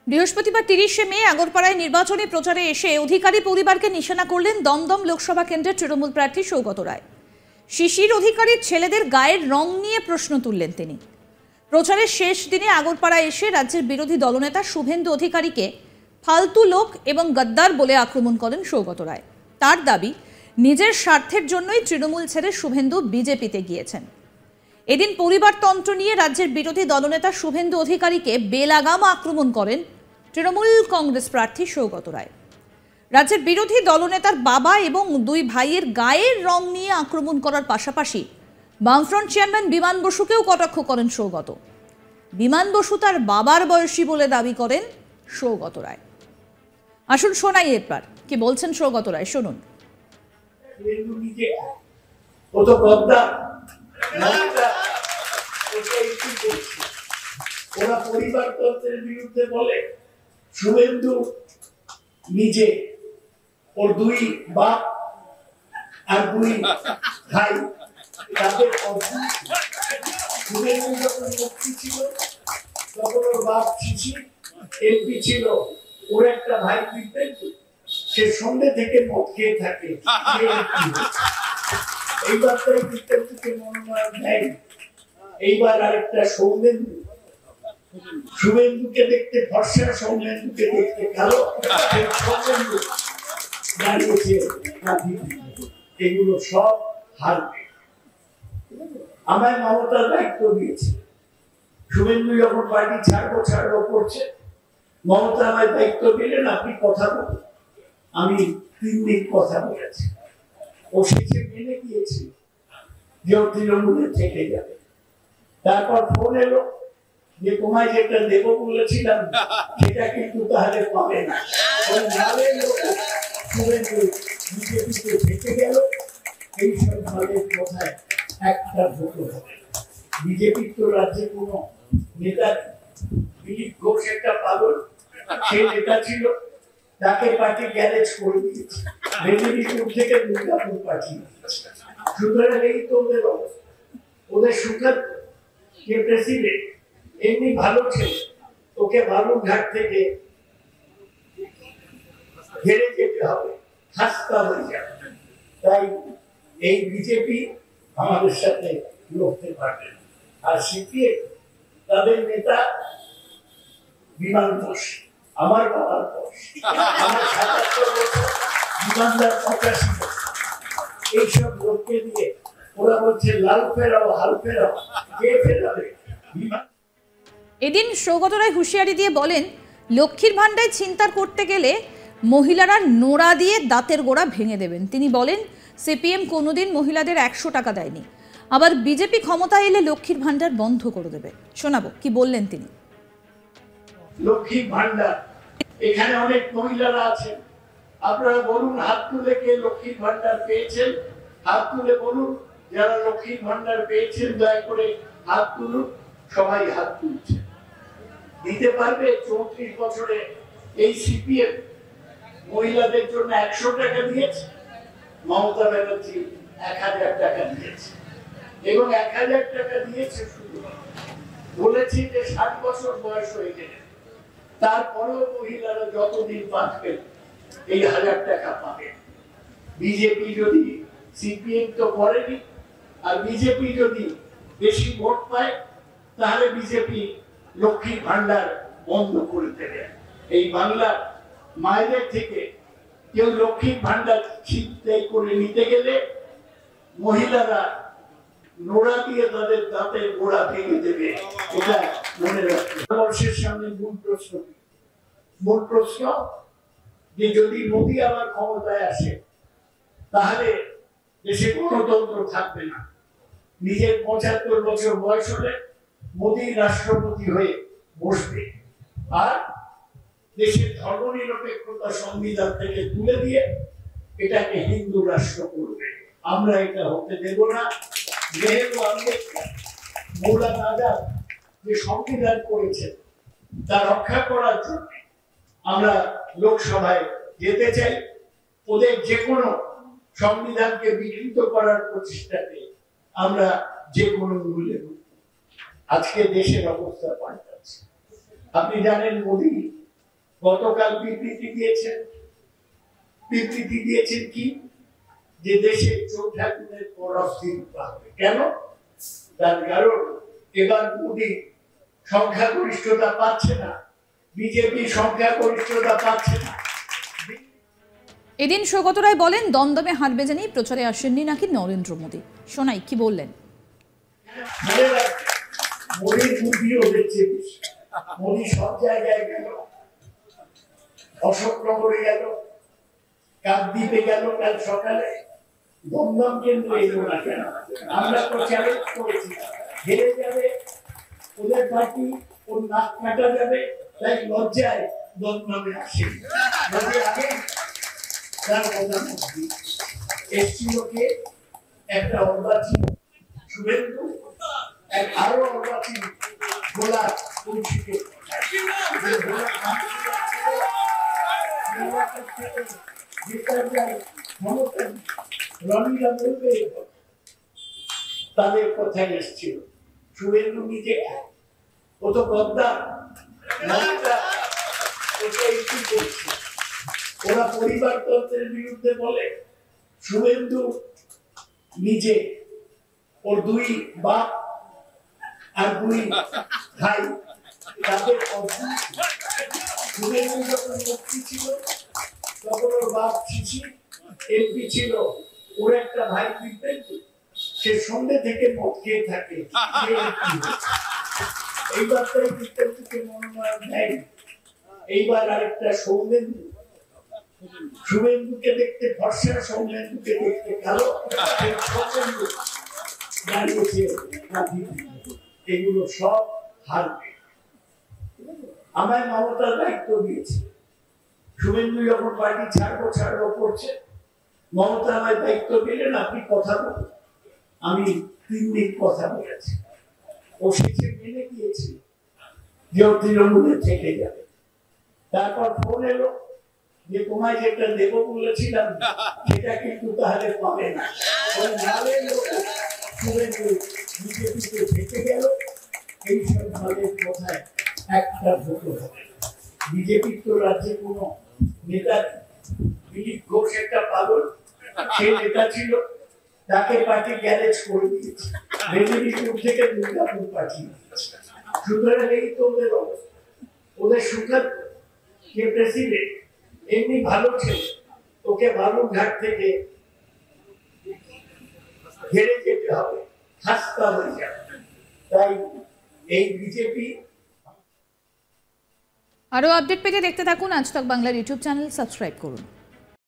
বৃহস্পতিবার 30শে মে আগরপাড়ায় নির্বাচনী প্রচারে এসে অধিকারী পরিবারকে নিশানা করলেন দমদম লোকসভা কেন্দ্রের তৃণমূল প্রার্থী সৌগত রায়। শিশির অধিকারীর ছেলেদের গায়ের রং নিয়ে প্রশ্ন তুললেন তিনি। প্রচারের শেষ দিনে আগরপাড়ায় এসে রাজ্যের বিরোধী দলনেতা শুভেন্দু অধিকারীকে ফালতু লোক এবং গদ্দার বলে আক্রমণ করেন সৌগত রায়। তার দাবি, নিজের স্বার্থের জন্যই তৃণমূল ছেড়ে শুভেন্দু বিজেপিতে গিয়েছেন। এদিন পরিবারতন্ত্র নিয়ে রাজ্যের বিরোধী দলনেতা শুভেন্দু অধিকারীকে বেলাগাম আক্রমণ করেন তৃণমূল কংগ্রেস প্রার্থী সৌগত রায়। রাজ্যের বিরোধী দলনেতার বাবা এবং দুই ভাইয়ের গায়ের রং নিয়ে আক্রমণ করার পাশাপাশি বামফ্রন্ট চেয়ারম্যান বিমান বসুকেও কটাক্ষ করেন সৌগত। বিমান বসু তার বাবার বয়সী বলে দাবি করেন সৌগত রায়। আসুন শোনাই এরপর কি বলছেন সৌগত রায়, শুনুন। ওরা পরিবারতন্ত্রের বিরুদ্ধে বলে, শুভেন্দু নিজে ওর দুই বাপ আর দুই ভাই তাদের শুভেন্দু যখন মুক্তি ছিল তখন ওর বাপ শিশির এমপি ছিল, ওর একটা ভাই দিব্যেন্দু সে সন্ধ্যে থেকে মদ খেয়ে থাকে। এইবার তাই দিব্যেন্দুকে মনোনয়ন দেয়। এইবার আরেকটা সৌমেন্দু, শুভেন্দুকে দেখতে ফর্সা, সৌমেন্দুকে দেখতে কালো, সৌমেন্দু দাঁড়িয়েছে। এগুলো সব হারবে। আমায় মমতার দায়িত্ব দিয়েছে। শুভেন্দু যখন পার্টি ছাড়বো করছে, মমতা আমায় দায়িত্ব দিলেন, আপনি কথা বলুন। আমি 3 দিন কথা বলেছি। ও শেষে মেনে গিয়েছে যে ও তৃণমূলে থেকে যাবে। তারপর ফোন এলো যে তোমায় যেটা দেবো বলেছিলাম সেটা কিন্তু তাহলে পাবে না। বিজেপিতে থেকে গেল। এইসব ভাবের কথায় একটা ভোট হবে। বিজেপির তো রাজ্যে কোনো নেতা, দিলীপ ঘোষ একটা পাগল, সে নেতা ছিল, তাকে পার্টি গ্যারেজ করে দিয়েছে, মেদিনীপুর থেকে দুর্গাপুর পাঠিয়ে দিয়েছে। সুতরাং এই তো ওদের অবস্থা। ওদের সুখার যে প্রেসিডেন্ট এমনি ভালো ছিল, ওকে বালুরঘাট থেকে ঘেরে যেতে হবে, হাসতা হয়ে যাবে। তাই এই বিজেপি আমাদের সাথে লড়তে পারবে না। আর সিপিএম তাদের নেতা বিমান ঘোষ, আমার বাবার বয়স, আমার ৭৭ বছর, বিমানদার ৮৫ বছর। এইসব লোককে দিয়ে ওরা বলছে লাল ফেরাও, হাল ফেরাও, কে ফেরাবে? এদিন সৌগত রায় হুঁশিয়ারি দিয়ে বলেন, লক্ষ্মীর ভাণ্ডায় ছিনতাই করতে গেলে মহিলারা নোড়া দিয়ে দাঁতের গোড়া ভেঙে দেবেন। তিনি বলেন, সিপিএম কোনোদিন মহিলাদের ১০০ টাকা দেয়নি, আবার বিজেপি ক্ষমতা এলে লক্ষ্মীর ভাণ্ডার বন্ধ করে দেবে। শোনাবো কি বললেন তিনি। লক্ষ্মীর ভাণ্ডার, এখানে অনেক মহিলারা আছেন, আপনারা বলুন হাত তুলে কে লক্ষ্মীর ভাণ্ডার পেয়েছেন, হাত তুলে বলুন। যারা লক্ষ্মীর ভাণ্ডার পেয়েছেন দয়া করে হাত তুলুন। সবাই হাত তুলছে। দিতে পারবে? 34 বছরে এই সিপিএম মহিলাদের জন্য ১০০ টাকা দিয়েছে, মমতা ব্যানার্জি ১০০০ টাকা দিয়েছে, এবং ১০০০ টাকা দিয়েছে শুধু বলেছি যে ৬০ বছর বয়স হয়ে গেলে তারপরেও মহিলারা যতদিন বাঁচবেন এই ১০০০ টাকা পাবে। বিজেপি যদি, সিপিএম তো করেনি, আর বিজেপি যদি বেশি ভোট পায় তাহলে বিজেপি লক্ষ্মীর ভাণ্ডার বন্ধ করে দেবে। এই বাংলার মায়েদের থেকে কেউ লক্ষ্মীর ভাণ্ডার ছিনতাই করে নিতে গেলে মহিলারা নোড়া দিয়ে তাদের দাঁতের গোড়া ভেঙে দেবে। এটা মনে রাখবে। ভারতবর্ষের সামনে মূল প্রশ্ন যে যদি মোদী আবার ক্ষমতায় আসে তাহলে দেশে গণতন্ত্র থাকবে না। নিজের ৭৫ বছর বয়স হলে মোদী রাষ্ট্রপতি হয়ে বসবে, আর দেশের ধর্মনিরপেক্ষতা সংবিধান থেকে তুলে দিয়ে এটাকে হিন্দু রাষ্ট্র করবে। আমরা এটা হতে দেব না। নেহেরু, আম্বেদকর, মৌলানা আজাদ যে সংবিধান করেছেন তা রক্ষা করার জন্য আমরা লোকসভায় যেতে চাই। ওদের যে কোনো সংবিধানকে বিকৃত করার প্রচেষ্টাকে আমরা যে কোনো মূল্যে আজকে দেশের অবস্থা পাল্টাচ্ছে। আপনি জানেন মোদী গতকাল বিবৃতি দিয়েছেন কি যে দেশে চৌঠা গুণের পর অস্থিরতা হবে। কেন? তার কারণ এবার মোদী সংখ্যাগরিষ্ঠতা পাচ্ছে না, বিজেপি সংখ্যাগরিষ্ঠতা পাচ্ছে না। এদিন সৌগত রায় বলেন দমদমে হারবে জেনেই প্রচারে আসেননি নাকি নরেন্দ্র মোদী। শোনাই কি বললেন। মোদীর বুদ্ধিও দেখছে, মোদী সব জায়গায় গেল, অশোকনগরে গেল, কাকদ্বীপে গেল, কাল সকালে দমদম কেন্দ্রে এলো না কেন? আমরা তো চ্যালেঞ্জ করেছি হেরে যাবে ওদের পার্টি, ওর নাক কাটা যাবে, তাই লজ্জায় দমদমে আসে। আগে তার প্রধানমন্ত্রী এসছিল কে? একটা অর্বাচীন শুভেন্দু, এক আরো অর্বাচীন গোলা কৌশিকে তাদের কথাই এসছিল। শুভেন্দু নিজে ও তো গদ্দার, ওরা পরিবারতন্ত্রের বিরুদ্ধে বলে। শুভেন্দু নিজে, ওর দুই বাপ আর দুই ভাই, তাদের শুভেন্দু যখন মুক্তি ছিল তখন ওর বাপ শিশি এমপি ছিল, ওর একটা ভাই দিব্যেন্দু, সে সন্ধ্যে থেকে মদ খেয়ে থাকে। এইবার তাই দিব্যেন্দুকে মনোনয়ন দেয়। এইবার আরেকটা সৌমেন্দু, শুভেন্দুকে দেখতে ফর্সা, সৌমেন্দুকে দেখতে কালো, সৌমেন্দু দাঁড়িয়েছে। এগুলো সব হারবে। আমায় মমতার দায়িত্ব দিয়েছে। শুভেন্দু যখন পার্টি ছাড়বো করছে, মমতা আমায় দায়িত্ব দিলেন আপনি কথা বলুন। আমি 3 দিন কথা বলেছি, ও শেষে মেনে গিয়েছি যে ও তৃণমূলে থেকে যাবে। তারপর ফোন এলো যে তোমায় যেটা দেব বলেছিলাম সেটা কিন্তু তাহলে পাবে না। ওই নালের লোক শুভেন্দু বিজেপিতে থেকে গেল। এইসব নালের কথায় একটা ভোট হবে। বিজেপির তো রাজ্যে কোনো নেতা, দিলীপ ঘোষ একটা পাগল, সে নেতা ছিল, তাকে পার্টি গ্যারেজ করে দিয়েছে, মেদিনীপুর থেকে দুর্গাপুর পাঠিয়ে দিয়েছে। সুতরাং এই তো ওদের অবস্থা। ওদের সুখার যে প্রেসিডেন্ট এমনি ভালো ছিল, ওকে বালুরঘাট থেকে ঘেরে যেতে হবে, খাস্তা হয়ে যাবে। তাই এই বিজেপি। আরো আপডেট পেতে দেখতে থাকুন আজ তাক বাংলার ইউটিউব চ্যানেল, সাবস্ক্রাইব করুন।